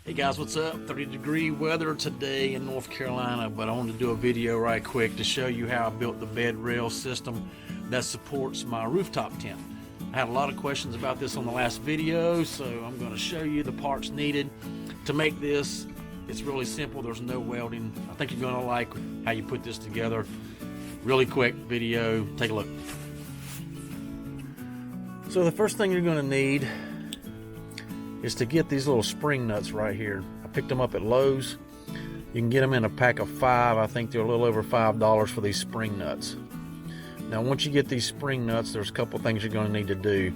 Hey guys, what's up? 30-degree weather today in North Carolina, but I wanted to do a video right quick to show you how I built the bed rail system that supports my rooftop tent. I had a lot of questions about this on the last video, so I'm going to show you the parts needed to make this. It's really simple. There's no welding. I think you're going to like how you put this together. Really quick video. Take a look. So the first thing you're going to need is to get these little spring nuts right here. I picked them up at Lowe's. You can get them in a pack of 5. I think they're a little over $5 for these spring nuts. Now once you get these spring nuts, there's a couple things you're going to need to do.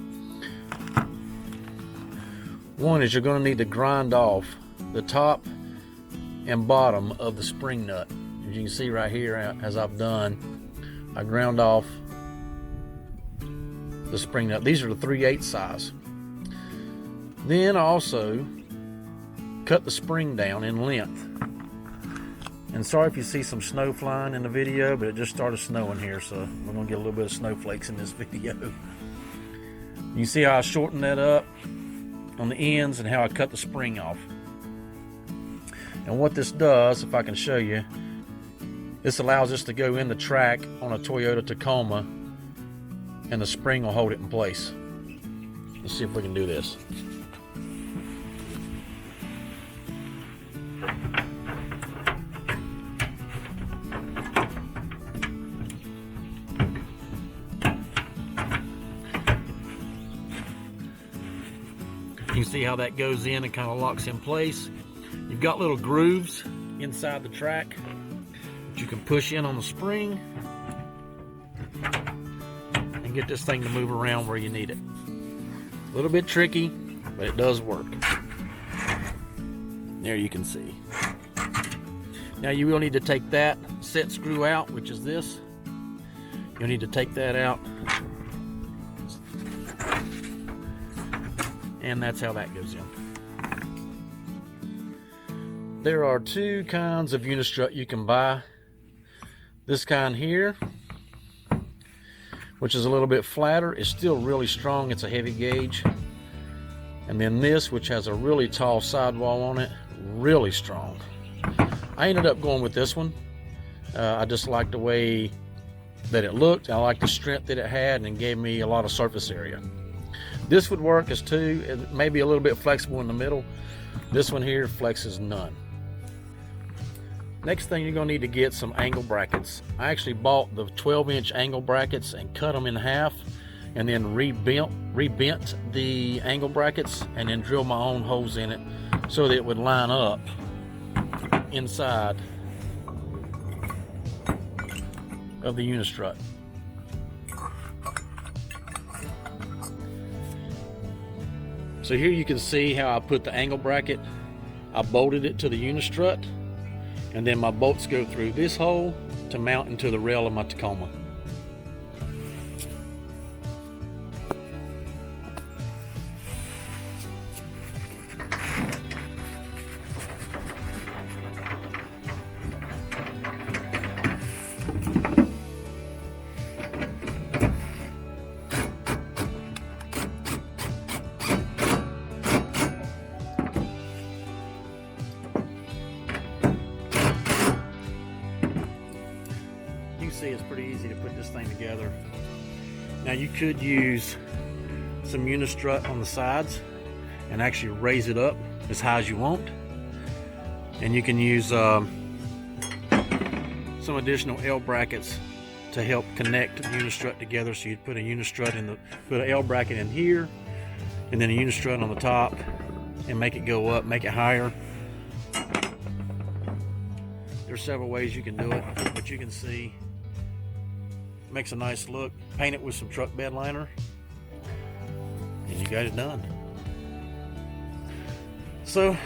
One is you're going to need to grind off the top and bottom of the spring nut. As you can see right here, as I've done, I ground off the spring nut. These are the 3/8 size. Then I also cut the spring down in length. And sorry if you see some snow flying in the video, but it just started snowing here, so we're gonna get a little bit of snowflakes in this video. You see how I shortened that up on the ends and how I cut the spring off. And what this does, if I can show you, this allows this to go in the track on a Toyota Tacoma, and the spring will hold it in place. Let's see if we can do this. You can see how that goes in and kind of locks in place. You've got little grooves inside the track that you can push in on the spring and get this thing to move around where you need it. A little bit tricky, but it does work. There you can see. Now you will need to take that set screw out, which is this. You'll need to take that out. And that's how that goes in. There are 2 kinds of unistrut you can buy. This kind here, which is a little bit flatter, is still really strong. It's a heavy gauge. And then this, which has a really tall sidewall on it, really strong. I ended up going with this one. I just liked the way that it looked. I liked the strength that it had, and it gave me a lot of surface area. This would work as 2. It may be a little bit flexible in the middle. This one here flexes none. Next thing, you're going to need to get some angle brackets. I actually bought the 12-inch angle brackets and cut them in half, and then rebent the angle brackets and then drilled my own holes in it so that it would line up inside of the unistrut. So here you can see how I put the angle bracket. I bolted it to the unistrut, and then my bolts go through this hole to mount into the rail of my Tacoma. See, it's pretty easy to put this thing together. Now you could use some unistrut on the sides and actually raise it up as high as you want, and you can use some additional L brackets to help connect the unistrut together. So you'd put a unistrut in put an L bracket in here, and then a unistrut on the top, and make it go up, make it higher. There's several ways you can do it, but you can see makes a nice look. Paint it with some truck bed liner, and you got it done. So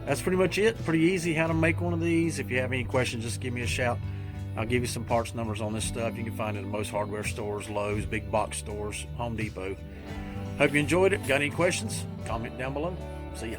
that's pretty much it. Pretty easy how to make one of these. If you have any questions, just give me a shout. I'll give you some parts numbers on this stuff. You can find it in most hardware stores, Lowe's, big box stores, Home Depot. Hope you enjoyed it. Got any questions? Comment down below. See ya.